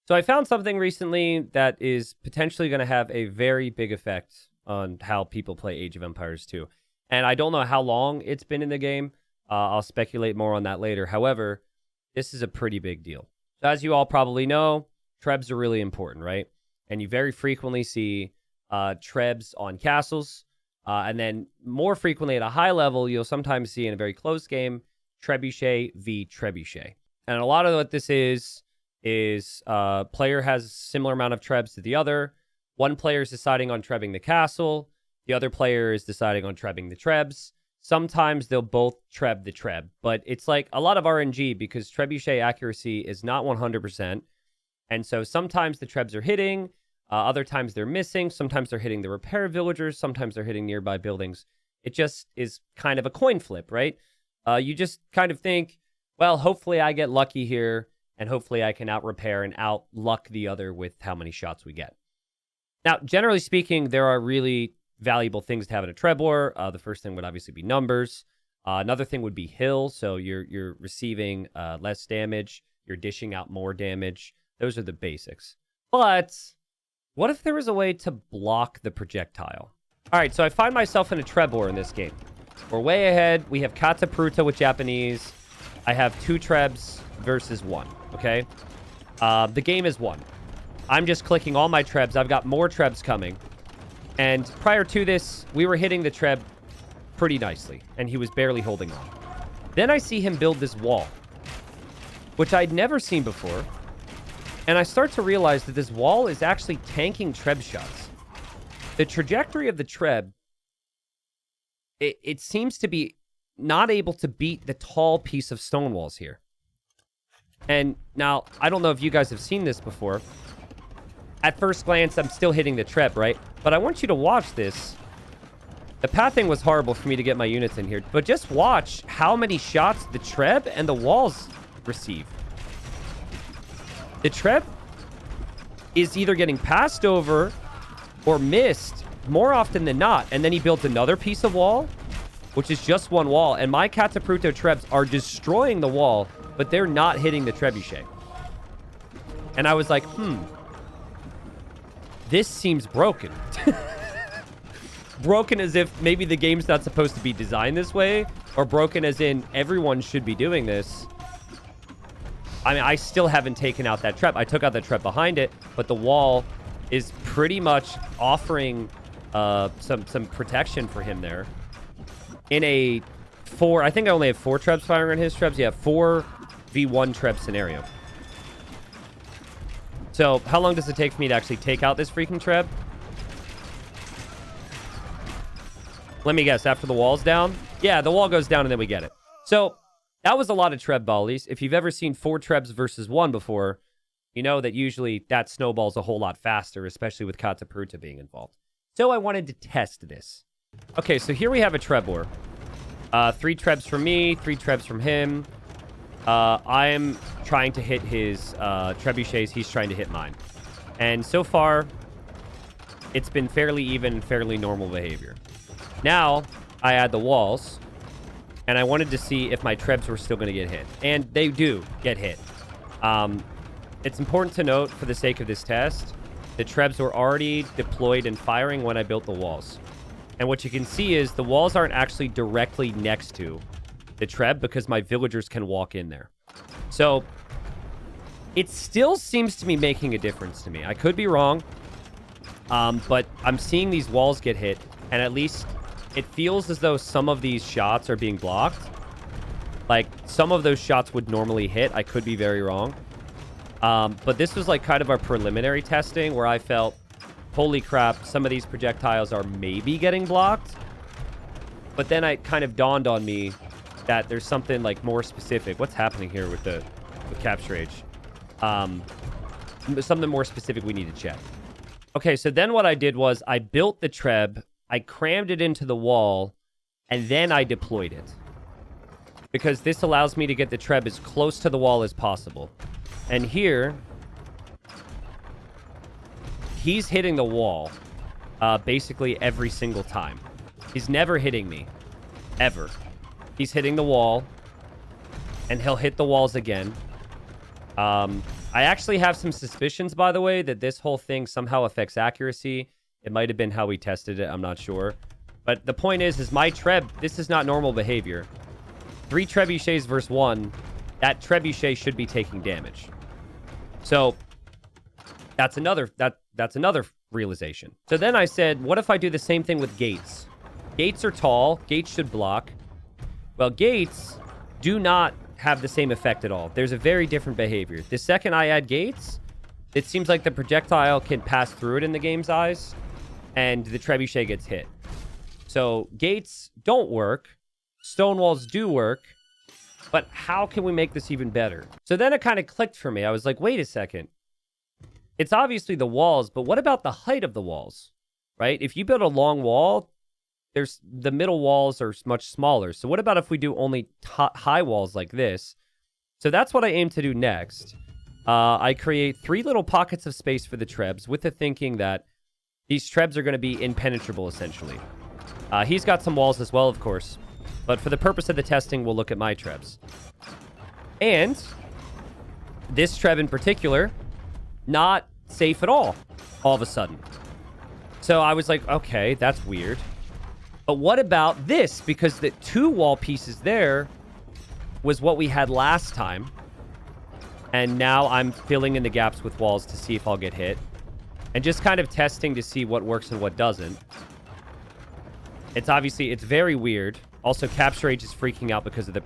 So I found something recently that is potentially going to have a very big effect on how people play Age of Empires 2. And I don't know how long it's been in the game. I'll speculate more on that later. However, this is a pretty big deal. So as you all probably know, Trebs are really important, right? And you very frequently see Trebs on castles. And then more frequently at a high level, you'll sometimes see in a very close game, Trebuchet v. Trebuchet. And a lot of what this is player has a similar amount of Trebs to the other. One player is deciding on Trebbing the castle. The other player is deciding on Trebbing the Trebs. Sometimes they'll both Treb the Treb, but it's like a lot of RNG because Trebuchet accuracy is not 100%. And so sometimes the Trebs are hitting, other times they're missing, sometimes they're hitting the repair villagers, sometimes they're hitting nearby buildings. It just is kind of a coin flip, right? You just kind of think, well, hopefully I get lucky here, and hopefully I can out-repair and out-luck the other with how many shots we get. Now, generally speaking, there are really valuable things to have in a Treb war. The first thing would obviously be numbers. Another thing would be hill, so you're receiving less damage, you're dishing out more damage. Those are the basics. But what if there was a way to block the projectile? All right, so I find myself in a Treb war in this game. We're way ahead. We have Kata with Japanese. I have 2 Trebs versus 1, okay? The game is won. I'm just clicking all my Trebs. I've got more Trebs coming. And prior to this, we were hitting the Treb pretty nicely, and he was barely holding on. Then I see him build this wall, which I'd never seen before. And I start to realize that this wall is actually tanking Treb shots. The trajectory of the Treb, it seems to be not able to beat the tall piece of stone walls here. And now, I don't know if you guys have seen this before. At first glance, I'm still hitting the Treb, right? But I want you to watch this. The pathing was horrible for me to get my units in here. But just watch how many shots the Treb and the walls receive. The Treb is either getting passed over or missed more often than not. And then he built another piece of wall, which is just one wall. And my Catapruto Trebs are destroying the wall, but they're not hitting the Trebuchet. And I was like, this seems broken. Broken as if maybe the game's not supposed to be designed this way, or broken as in everyone should be doing this. I mean, I still haven't taken out that Treb. I took out the Treb behind it, but the wall is pretty much offering some protection for him there. In a I think I only have 4 Trebs firing on his Trebs. Yeah, 4v1 Treb scenario. So, how long does it take for me to actually take out this freaking Treb? Let me guess, after the wall's down? Yeah, the wall goes down and then we get it. So, that was a lot of Treb volleys. If you've ever seen 4 Trebs versus 1 before, you know that usually that snowballs a whole lot faster, especially with Catapruta being involved. So, I wanted to test this. Okay, so here we have a Treb war. 3 Trebs from me, 3 Trebs from him. I am trying to hit his Trebuchets. He's trying to hit mine. And so far, it's been fairly even and fairly normal behavior. Now, I add the walls, and I wanted to see if my Trebs were still going to get hit. And they do get hit. It's important to note, for the sake of this test, the Trebs were already deployed and firing when I built the walls. And what you can see is the walls aren't actually directly next to the Treb because my villagers can walk in there. So it still seems to be making a difference to me. I could be wrong, but I'm seeing these walls get hit, and at least it feels as though some of these shots are being blocked. Like, some of those shots would normally hit. I could be very wrong. But this was like kind of our preliminary testing where I felt, holy crap, some of these projectiles are maybe getting blocked. But then it kind of dawned on me that there's something like more specific. What's happening here with Capture Age? Something more specific we need to check. Okay, so then what I did was I built the Treb, I crammed it into the wall, and then I deployed it. Because this allows me to get the Treb as close to the wall as possible. And here, he's hitting the wall basically every single time. He's never hitting me. Ever. He's hitting the wall. And he'll hit the walls again. I I actually have some suspicions, by the way, that this whole thing somehow affects accuracy. It might have been how we tested it. I'm not sure. But the point is my Treb, this is not normal behavior. 3 Trebuchets versus 1, that Trebuchet should be taking damage. So that's another realization. So then I said, what if I do the same thing with gates? Gates are tall. Gates should block. Well, gates do not have the same effect at all. There's a very different behavior. The second I add gates, it seems like the projectile can pass through it in the game's eyes, and the Trebuchet gets hit. So gates don't work. Stone walls do work. But how can we make this even better? So then it kind of clicked for me. I was like, wait a second. It's obviously the walls, but what about the height of the walls? Right? If you build a long wall, the middle walls are much smaller. So what about if we do only high walls like this? So that's what I aim to do next. I create 3 little pockets of space for the Trebs with the thinking that these Trebs are going to be impenetrable, essentially. He's got some walls as well, of course. But for the purpose of the testing, we'll look at my Trebs. And this Treb in particular, not safe at all of a sudden. So I was like, okay, that's weird. But what about this? Because the 2 wall pieces there was what we had last time. And now I'm filling in the gaps with walls to see if I'll get hit. And just kind of testing to see what works and what doesn't. It's very weird. Also, Capture Age is freaking out because of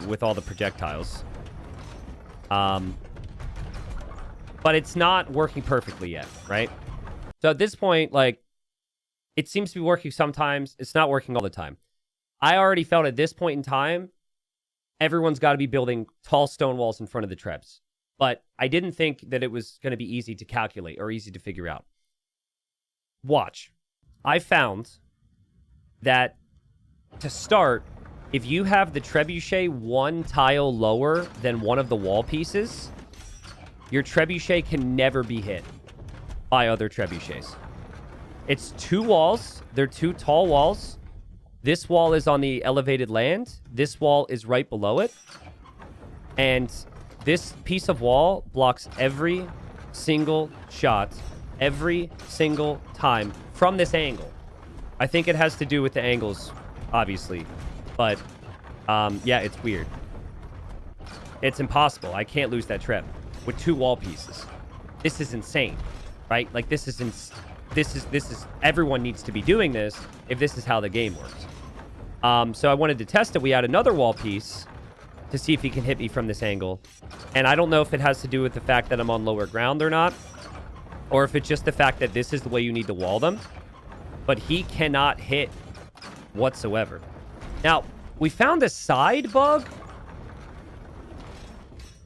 with all the projectiles. But it's not working perfectly yet, right? So at this point, like, it seems to be working sometimes. It's not working all the time. I already felt at this point in time, everyone's got to be building tall stone walls in front of the Trebs. But I didn't think that it was going to be easy to calculate or easy to figure out. Watch. I found that to start, if you have the Trebuchet 1 tile lower than one of the wall pieces, your Trebuchet can never be hit by other Trebuchets. It's 2 walls. They're 2 tall walls. This wall is on the elevated land. This wall is right below it. And this piece of wall blocks every single shot, every single time from this angle. I think it has to do with the angles, obviously. But, yeah, it's weird. It's impossible. I can't lose that Treb with 2 wall pieces. This is insane, right? Like, this is everyone needs to be doing this if this is how the game works. So I wanted to test it. We add another wall piece to see if he can hit me from this angle. And I don't know if it has to do with the fact that I'm on lower ground or not, or if it's just the fact that this is the way you need to wall them. But he cannot hit whatsoever. Now, we found a side bug.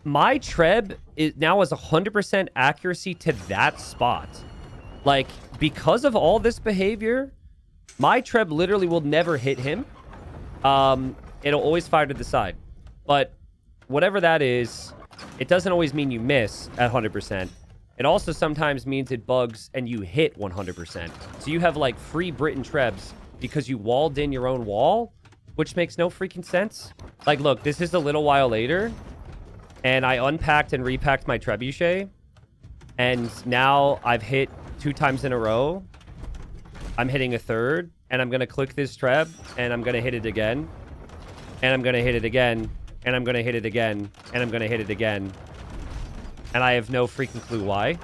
My Treb now has 100% accuracy to that spot. Like, because of all this behavior, my Treb literally will never hit him. It'll always fire to the side. But whatever that is, it doesn't always mean you miss at 100%. It also sometimes means it bugs and you hit 100%. So you have, like, free Britain Trebs because you walled in your own wall, which makes no freaking sense. Like, look, this is a little while later, and I unpacked and repacked my Trebuchet, and now I've hit 2 times in a row. I'm hitting a third, and I'm going to click this Treb, and I'm going to hit it again, and I'm going to hit it again, and I'm going to hit it again, and I'm going to hit it again, and I have no freaking clue why.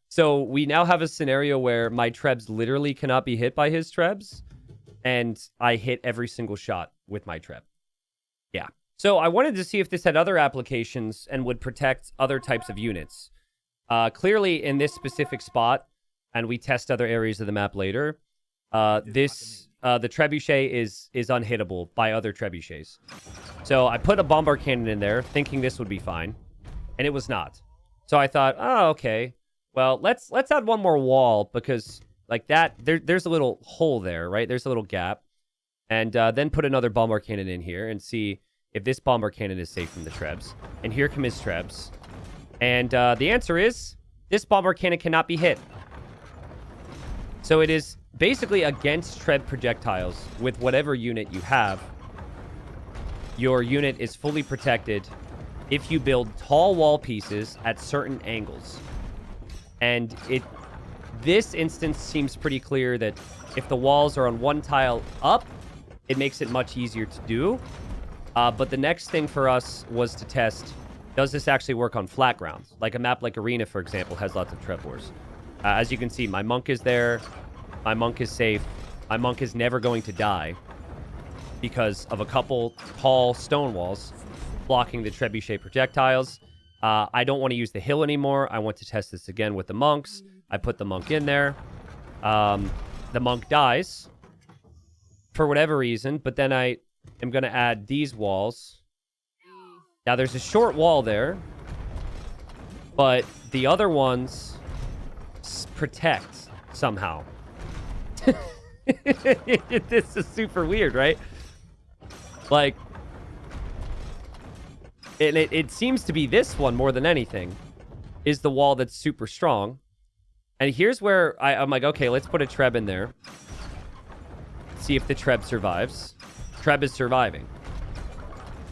So we now have a scenario where my Trebs literally cannot be hit by his Trebs, and I hit every single shot with my Treb. Yeah. So I wanted to see if this had other applications and would protect other types of units. Clearly, in this specific spot, and we test other areas of the map later, the Trebuchet is unhittable by other Trebuchets. So I put a bombard cannon in there, thinking this would be fine, and it was not. So I thought, oh, okay. Well, let's add one more wall, because like that, there's a little hole there, right? There's a little gap. And then put another bombard cannon in here and see if this bombard cannon is safe from the Trebs. And here come his Trebs. And the answer is, this bombard cannon cannot be hit. So it is basically against Treb projectiles with whatever unit you have. Your unit is fully protected if you build tall wall pieces at certain angles. And this instance seems pretty clear that if the walls are on one tile up, it makes it much easier to do. But the next thing for us was to test, does this actually work on flat grounds? Like a map like Arena, for example, has lots of trapdoors. As you can see, my monk is there. My monk is safe. My monk is never going to die because of a couple tall stone walls blocking the trebuchet projectiles. I don't want to use the hill anymore. I want to test this again with the monks. I put the monk in there. The monk dies for whatever reason, but then I am going to add these walls. Now, there's a short wall there, but the other ones protect somehow. This is super weird, right? Like, it seems to be this one more than anything is the wall that's super strong. And here's where I'm like, okay, let's put a Treb in there. See if the Treb survives. Treb is surviving.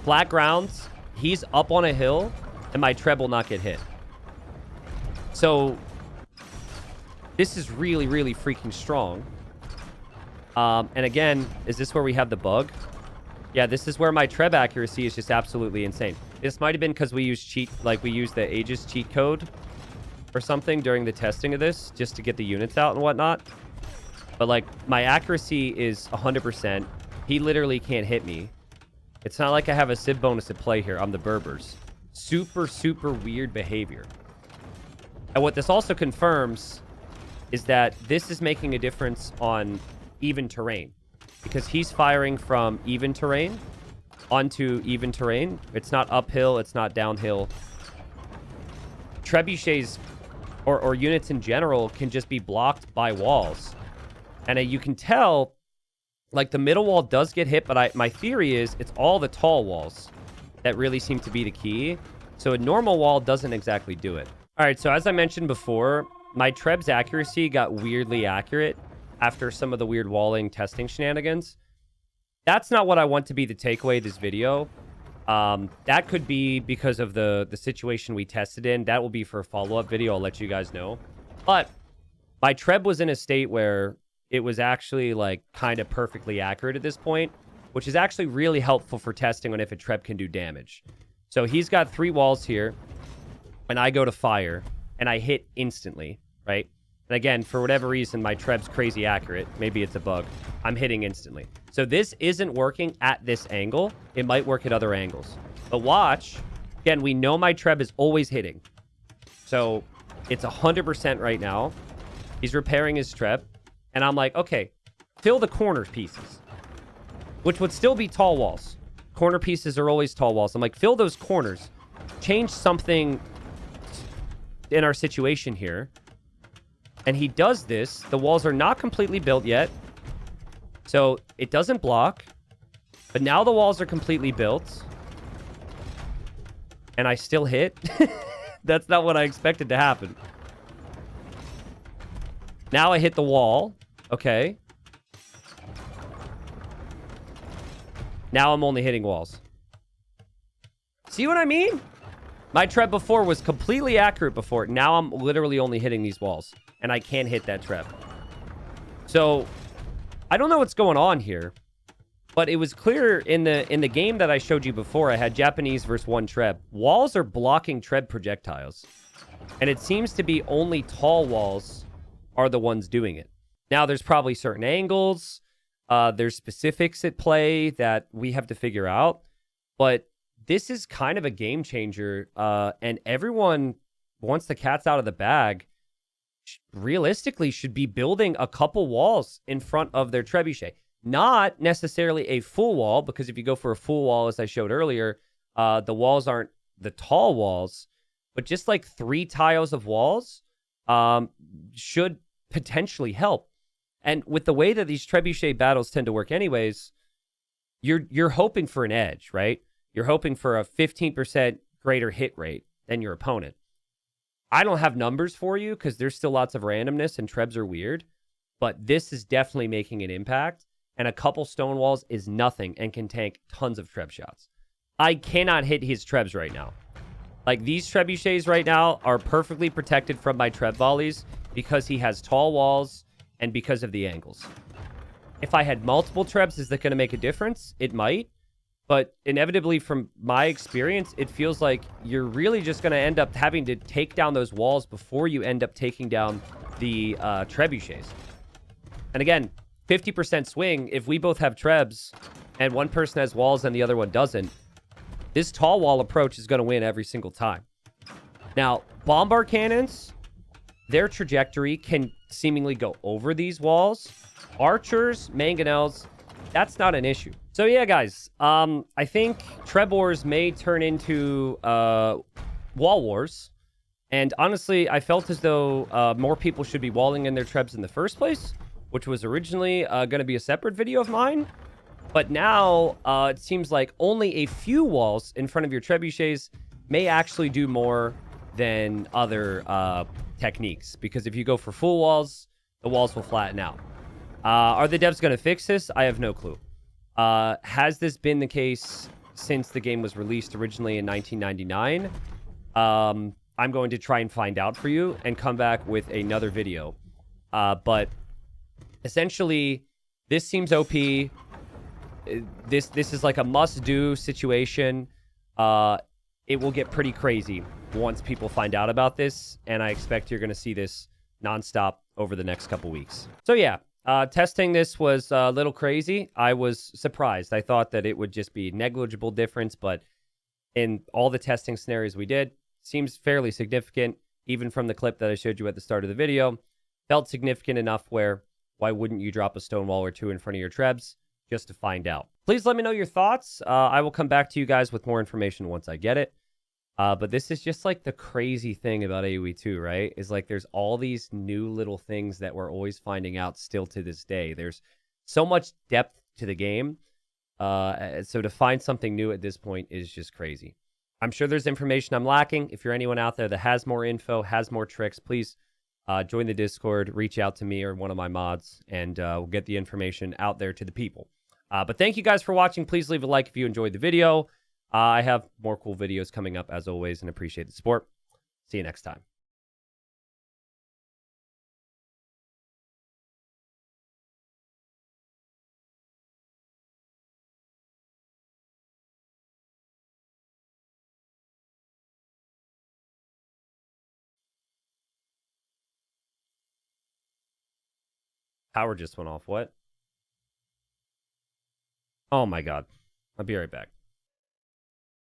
Flat grounds, he's up on a hill, and my Treb will not get hit. So, this is really, really freaking strong. And again, is this where we have the bug? Yeah, this is where my Treb accuracy is just absolutely insane. This might have been because we used we used the Aegis cheat code or something during the testing of this, just to get the units out and whatnot. But, like, my accuracy is 100%. He literally can't hit me. It's not like I have a Civ bonus at play here. I'm the Berbers. Super, super weird behavior. And what this also confirms is that this is making a difference on even terrain. Because he's firing from even terrain onto even terrain. It's not uphill. It's not downhill. Trebuchets or units in general can just be blocked by walls. And you can tell, like, the middle wall does get hit, but my theory is it's all the tall walls that really seem to be the key. So a normal wall doesn't exactly do it. All right, so as I mentioned before, my Treb's accuracy got weirdly accurate after some of the weird walling testing shenanigans. That's not what I want to be the takeaway of this video. That could be because of the situation we tested in. That will be for a follow-up video. I'll let you guys know. But my Treb was in a state where it was actually, like, kind of perfectly accurate at this point, which is actually really helpful for testing on if a Treb can do damage. So he's got 3 walls here, and I go to fire, and I hit instantly, right? And again, for whatever reason, my Treb's crazy accurate. Maybe it's a bug. I'm hitting instantly. So this isn't working at this angle. It might work at other angles. But watch. Again, we know my Treb is always hitting. So it's 100% right now. He's repairing his Treb. And I'm like, okay, fill the corner pieces, which would still be tall walls. Corner pieces are always tall walls. I'm like, fill those corners. Change something in our situation here. And he does this. The walls are not completely built yet. So it doesn't block. But now the walls are completely built. And I still hit. That's not what I expected to happen. Now I hit the wall. Okay. Now I'm only hitting walls. See what I mean? My Treb before was completely accurate before. Now I'm literally only hitting these walls. And I can't hit that Treb. So, I don't know what's going on here. But it was clear in the game that I showed you before. I had Japanese versus 1 Treb. Walls are blocking Treb projectiles. And it seems to be only tall walls are the ones doing it. Now, there's probably certain angles. There's specifics at play that we have to figure out. But this is kind of a game changer. And everyone, once the cat's out of the bag, realistically should be building a couple walls in front of their trebuchet. Not necessarily a full wall, because if you go for a full wall, as I showed earlier, the walls aren't the tall walls, but just like 3 tiles of walls should potentially help. And with the way that these trebuchet battles tend to work anyways, you're hoping for an edge, right? You're hoping for a 15% greater hit rate than your opponent. I don't have numbers for you because there's still lots of randomness and Trebs are weird, but this is definitely making an impact, and a couple stone walls is nothing and can tank tons of Treb shots. I cannot hit his Trebs right now. Like, these trebuchets right now are perfectly protected from my treb volleys because he has tall walls and because of the angles. If I had multiple trebs, is that going to make a difference? It might. But inevitably, from my experience, it feels like you're really just going to end up having to take down those walls before you end up taking down the trebuchets. And again, 50% swing, if we both have trebs and one person has walls and the other one doesn't, this tall wall approach is going to win every single time. Now, bombard cannons, their trajectory can seemingly go over these walls. Archers, mangonels, that's not an issue. So yeah, guys, I think Treb Wars may turn into Wall Wars. And honestly, I felt as though more people should be walling in their Trebs in the first place, which was originally going to be a separate video of mine. But now it seems like only a few walls in front of your trebuchets may actually do more than other techniques. Because if you go for full walls, the walls will flatten out. Are the devs going to fix this? I have no clue. Has this been the case since the game was released originally in 1999? I'm going to try and find out for you and come back with another video. But essentially, this seems OP. This is like a must-do situation. It will get pretty crazy once people find out about this, and I expect you're going to see this nonstop over the next couple weeks. So yeah, testing this was a little crazy. I was surprised. I thought that it would just be negligible difference, but in all the testing scenarios we did, seems fairly significant, even from the clip that I showed you at the start of the video. Felt significant enough where why wouldn't you drop a stone wall or two in front of your trebs just to find out? Please let me know your thoughts. I will come back to you guys with more information once I get it. But this is just like the crazy thing about AoE 2, right? Is like there's all these new little things that we're always finding out still to this day. There's so much depth to the game. So to find something new at this point is just crazy. I'm sure there's information I'm lacking. If you're anyone out there that has more info, has more tricks, please join the Discord, reach out to me or one of my mods, and we'll get the information out there to the people. But thank you guys for watching. Please leave a like if you enjoyed the video. I have more cool videos coming up as always and appreciate the support. See you next time. Power just went off. What? Oh my God. I'll be right back.